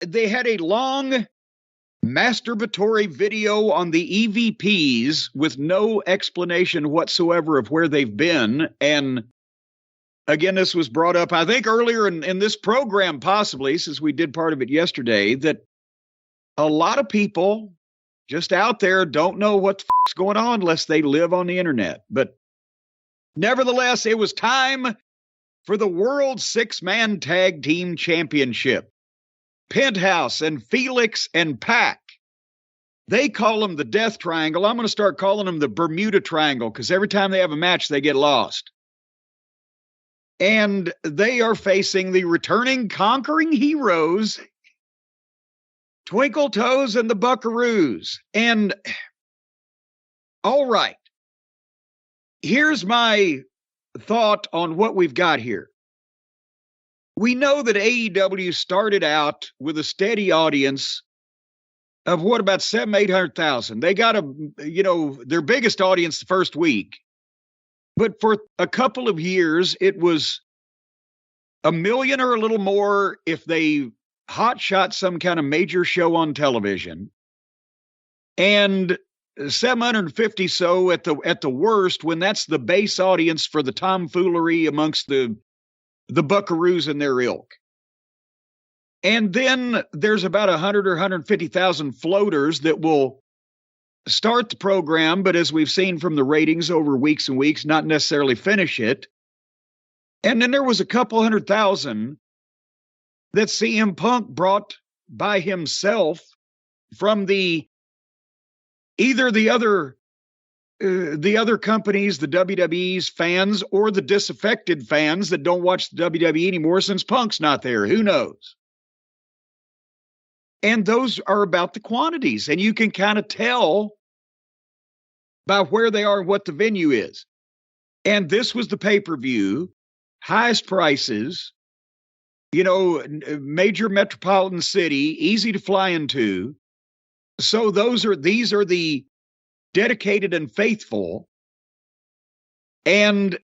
they had a long masturbatory video on the EVPs with no explanation whatsoever of where they've been. And again, this was brought up, I think, earlier in this program, possibly, since we did part of it yesterday, that a lot of people just out there don't know what the f***'s going on unless they live on the internet. But nevertheless, it was time for the World Six-Man Tag Team Championship. Penthouse and Felix and Pac. They call them the Death Triangle. I'm going to start calling them the Bermuda Triangle because every time they have a match, they get lost. And they are facing the returning conquering heroes, Twinkle Toes and the Buckaroos. And all right, here's my thought on what we've got here. We know that AEW started out with a steady audience of what, about 800,000. They got their biggest audience the first week. But for a couple of years, it was 1 million or a little more if they hotshot some kind of major show on television. And 750 so at the worst, when that's the base audience for the tomfoolery amongst the Buckaroos and their ilk. And then there's about 100 or 150,000 floaters that will start the program, but as we've seen from the ratings over weeks and weeks, not necessarily finish it. And then there was a couple 100,000 that CM Punk brought by himself from either the other companies, the WWE's fans, or the disaffected fans that don't watch the WWE anymore since Punk's not there. Who knows? And those are about the quantities. And you can kind of tell by where they are and what the venue is. And this was the pay-per-view, highest prices, major metropolitan city, easy to fly into. So these are the dedicated and faithful, and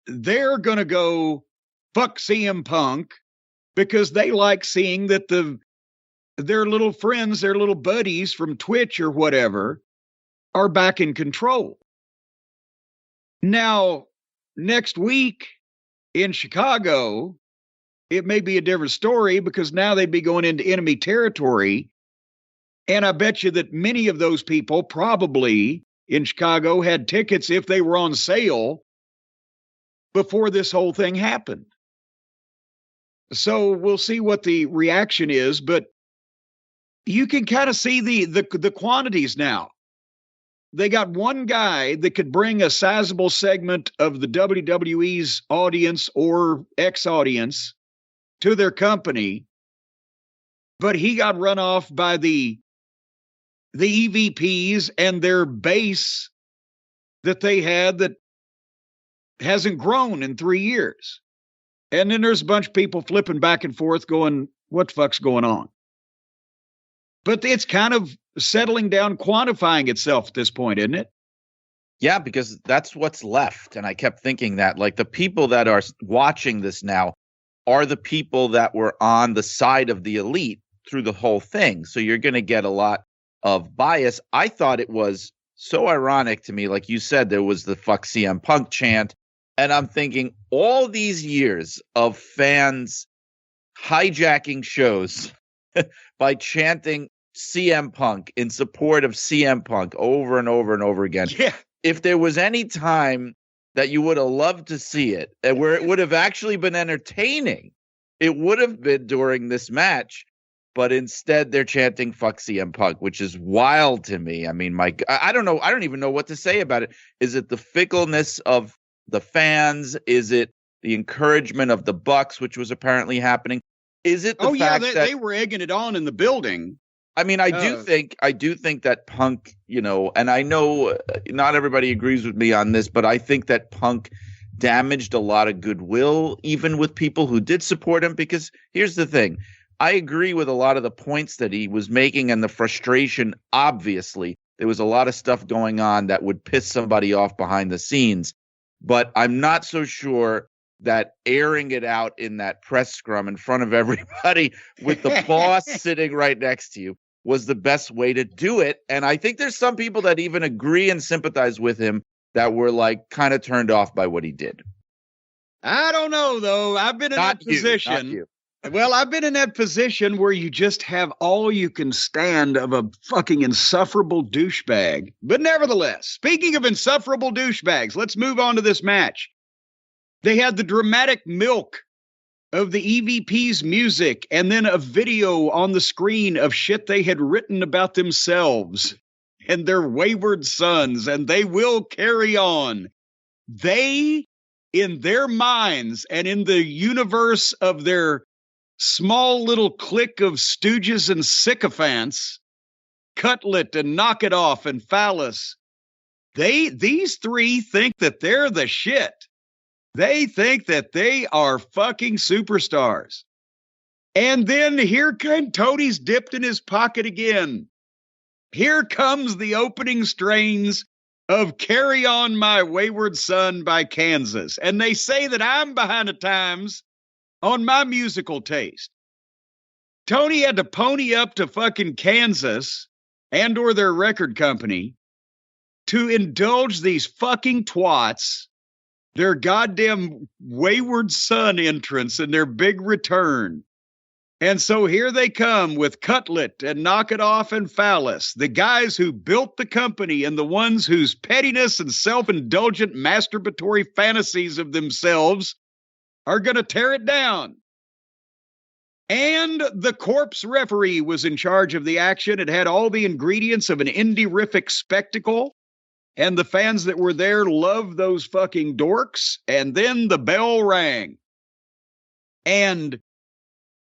they're going to go fuck CM Punk because they like seeing that their little friends, their little buddies from Twitch or whatever are back in control. Now, next week in Chicago, it may be a different story because now they'd be going into enemy territory. And I bet you that many of those people probably in Chicago had tickets if they were on sale before this whole thing happened. So we'll see what the reaction is, but you can kind of see the quantities now. They got one guy that could bring a sizable segment of the WWE's audience or ex-audience to their company, but he got run off by the EVPs and their base that they had that hasn't grown in 3 years. And then there's a bunch of people flipping back and forth going, what the fuck's going on? But it's kind of settling down, quantifying itself at this point, isn't it? Yeah, because that's what's left. And I kept thinking that, like, the people that are watching this now are the people that were on the side of the elite through the whole thing. So you're going to get a lot of bias. I thought it was so ironic to me. Like you said, there was the fuck CM Punk chant. And I'm thinking all these years of fans hijacking shows by chanting CM Punk in support of CM Punk over and over and over again. Yeah. If there was any time that you would have loved to see it and where it would have actually been entertaining, it would have been during this match. But instead, they're chanting "fuck CM Punk," which is wild to me. I mean, I don't know. I don't even know what to say about it. Is it the fickleness of the fans? Is it the encouragement of the Bucks, which was apparently happening? Is it the fact that they were egging it on in the building? I mean, I do think that Punk, and I know not everybody agrees with me on this, but I think that Punk damaged a lot of goodwill, even with people who did support him. Because here's the thing. I agree with a lot of the points that he was making and the frustration. Obviously, there was a lot of stuff going on that would piss somebody off behind the scenes. But I'm not so sure that airing it out in that press scrum in front of everybody with the boss sitting right next to you was the best way to do it. And I think there's some people that even agree and sympathize with him that were like kind of turned off by what he did. I don't know, though. I've been in that position. Not you. Well, I've been in that position where you just have all you can stand of a fucking insufferable douchebag. But nevertheless, speaking of insufferable douchebags, let's move on to this match. They had the dramatic milk of the EVP's music and then a video on the screen of shit they had written about themselves and their wayward sons, and they will carry on. They, in their minds and in the universe of their small little clique of stooges and sycophants, Cutlet and Knock It Off and Phallus, these three think that they're the shit. They think that they are fucking superstars. And then here came Tony's dipped in his pocket again. Here comes the opening strains of Carry On My Wayward Son by Kansas. And they say that I'm behind the times on my musical taste. Tony had to pony up to fucking Kansas and or their record company to indulge these fucking twats, their goddamn Wayward Son entrance and their big return. And so here they come with Cutlet and Knock It Off and Phallus, the guys who built the company and the ones whose pettiness and self-indulgent masturbatory fantasies of themselves are going to tear it down. And the corpse referee was in charge of the action. It had all the ingredients of an indie-rific spectacle. And the fans that were there loved those fucking dorks. And then the bell rang. And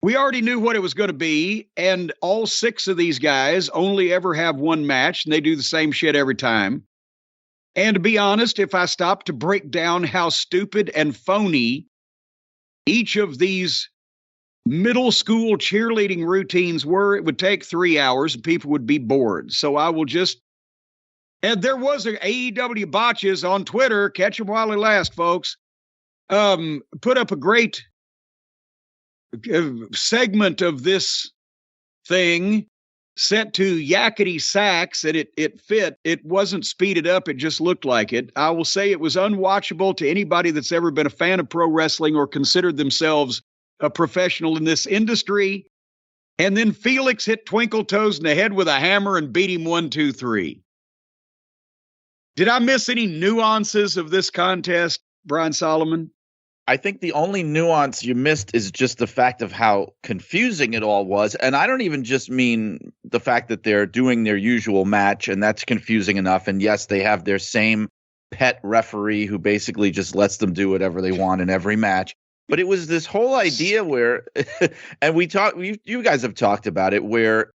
we already knew what it was going to be. And all six of these guys only ever have one match. And they do the same shit every time. And to be honest, if I stopped to break down how stupid and phony each of these middle school cheerleading routines were, it would take 3 hours and people would be bored. So I will just... And there was an AEW Botches on Twitter. Catch them while they last, folks. Put up a great segment of this thing set to yakety sax, and it fit. It wasn't speeded up. It just looked like it. I will say it was unwatchable to anybody that's ever been a fan of pro wrestling or considered themselves a professional in this industry. And then Felix hit Twinkle Toes in the head with a hammer and beat him 1, 2, 3. Did I miss any nuances of this contest, Brian Solomon? I think the only nuance you missed is just the fact of how confusing it all was. And I don't even just mean the fact that they're doing their usual match, and that's confusing enough. And yes, they have their same pet referee who basically just lets them do whatever they want in every match. But it was this whole idea where, and you guys have talked about it, where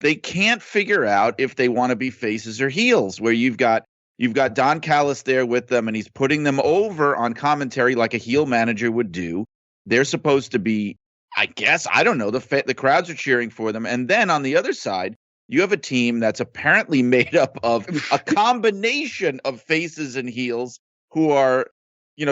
they can't figure out if they want to be faces or heels, where you've got Don Callis there with them, and he's putting them over on commentary like a heel manager would do. They're supposed to be, I guess, I don't know, the crowds are cheering for them. And then on the other side, you have a team that's apparently made up of a combination of faces and heels who are,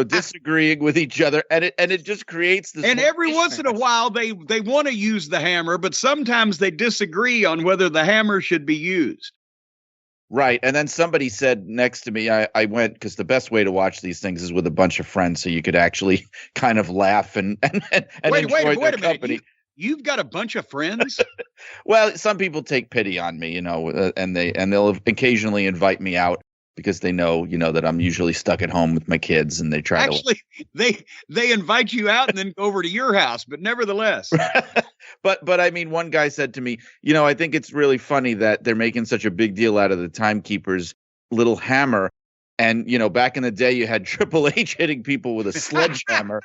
disagreeing with each other. And it just creates this. And every once in a while, they want to use the hammer, but sometimes they disagree on whether the hammer should be used. Right. And then somebody said next to me, I went, because the best way to watch these things is with a bunch of friends, so you could actually kind of laugh and enjoy their company. You've got a bunch of friends? Well, some people take pity on me, and they'll occasionally invite me out because they know, that I'm usually stuck at home with my kids, and they try to. They invite you out and then go over to your house, but nevertheless. But I mean, one guy said to me, I think it's really funny that they're making such a big deal out of the timekeeper's little hammer. And, back in the day, you had Triple H hitting people with a sledgehammer,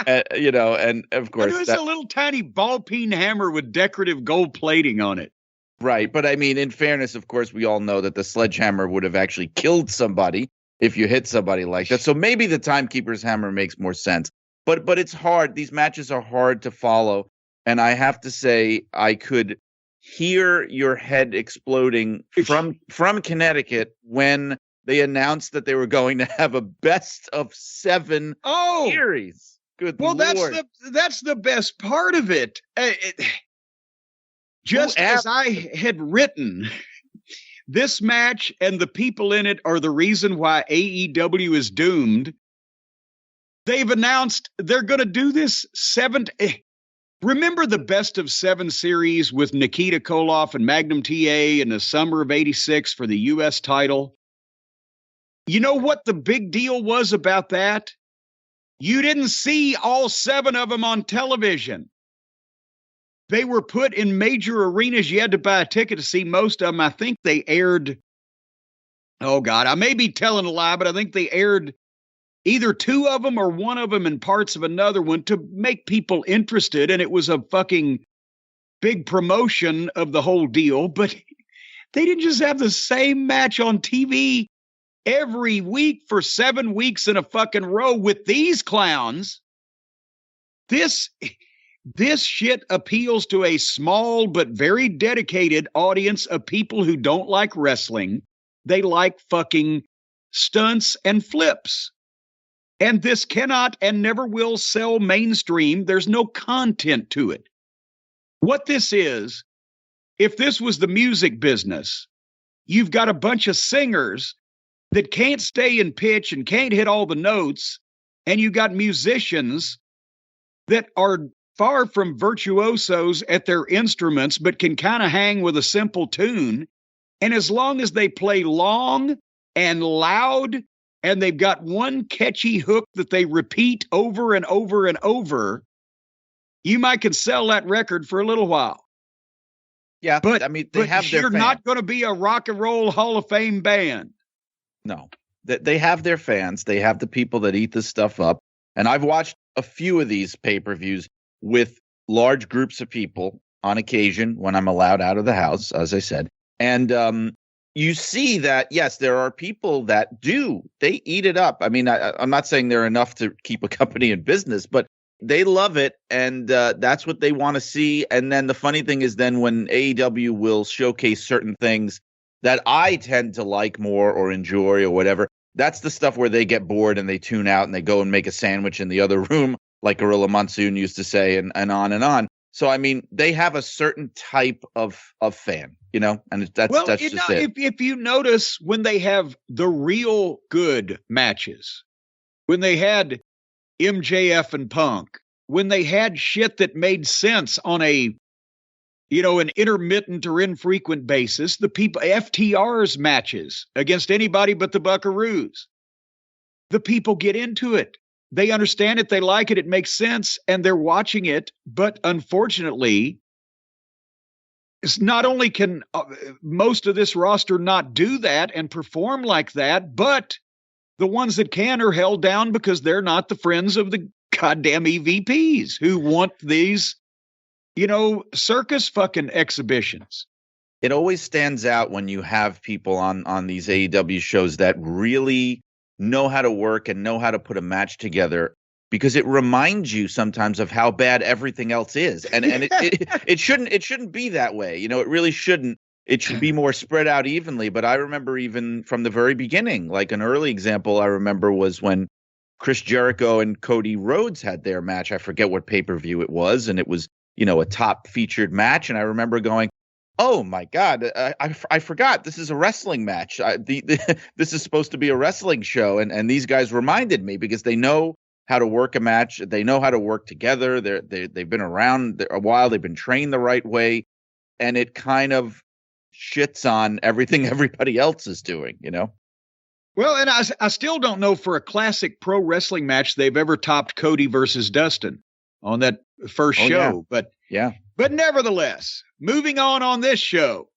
and of course. But it was a little tiny ball peen hammer with decorative gold plating on it. Right. But I mean, in fairness, of course, we all know that the sledgehammer would have actually killed somebody if you hit somebody like that. So maybe the timekeeper's hammer makes more sense. But it's hard. These matches are hard to follow. And I have to say, I could hear your head exploding from Connecticut when they announced that they were going to have a best of 7 series. Good Well, Lord. that's the best part of it. Just as I had written, this match and the people in it are the reason why AEW is doomed. They've announced they're going to do this remember the best of 7 series with Nikita Koloff and Magnum TA in the summer of 86 for the U.S. title? You know what the big deal was about that? You didn't see all 7 of them on television. They were put in major arenas. You had to buy a ticket to see most of them. I think they aired, oh God, I may be telling a lie, but I think they aired either 2 of them or 1 of them in parts of another one to make people interested. And it was a fucking big promotion of the whole deal. But they didn't just have the same match on TV every week for 7 weeks in a fucking row with these clowns. This shit appeals to a small but very dedicated audience of people who don't like wrestling. They like fucking stunts and flips. And this cannot and never will sell mainstream. There's no content to it. What this is, if this was the music business, you've got a bunch of singers that can't stay in pitch and can't hit all the notes, and you got musicians that are far from virtuosos at their instruments, but can kind of hang with a simple tune. And as long as they play long and loud, and they've got one catchy hook that they repeat over and over and over, you might can sell that record for a little while. Yeah, but I mean, they have their you're fans. not going to be a rock and roll Hall of Fame band. No, they have their fans. They have the people that eat this stuff up. And I've watched a few of these pay-per-views with large groups of people on occasion when I'm allowed out of the house, as I said. And you see that, yes, there are people that they eat it up. I mean, I'm not saying they're enough to keep a company in business, but they love it. And that's what they want to see. And then the funny thing is then when AEW will showcase certain things that I tend to like more or enjoy or whatever, that's the stuff where they get bored and they tune out and they go and make a sandwich in the other room, like Gorilla Monsoon used to say, and on and on. So, I mean, they have a certain type of fan, and that's just it. If you notice when they have the real good matches, when they had MJF and Punk, when they had shit that made sense on an intermittent or infrequent basis, the people, FTR's matches against anybody but the Buckaroos, the people get into it. They understand it. They like it. It makes sense. And they're watching it. But unfortunately, it's not only can most of this roster not do that and perform like that, but the ones that can are held down because they're not the friends of the goddamn EVPs who want these, circus fucking exhibitions. It always stands out when you have people on these AEW shows that really know how to work and know how to put a match together, because it reminds you sometimes of how bad everything else is. And it shouldn't be that way. It really shouldn't. It should be more spread out evenly. But I remember even from the very beginning, like an early example I remember was when Chris Jericho and Cody Rhodes had their match. I forget what pay-per-view it was. And it was, a top featured match. And I remember going, oh my God, I forgot this is a wrestling match. This is supposed to be a wrestling show. And these guys reminded me because they know how to work a match. They know how to work together. They've been around a while. They've been trained the right way. And it kind of shits on everything everybody else is doing, Well, and I still don't know for a classic pro wrestling match they've ever topped Cody versus Dustin on that first show. Yeah. But nevertheless, moving on this show,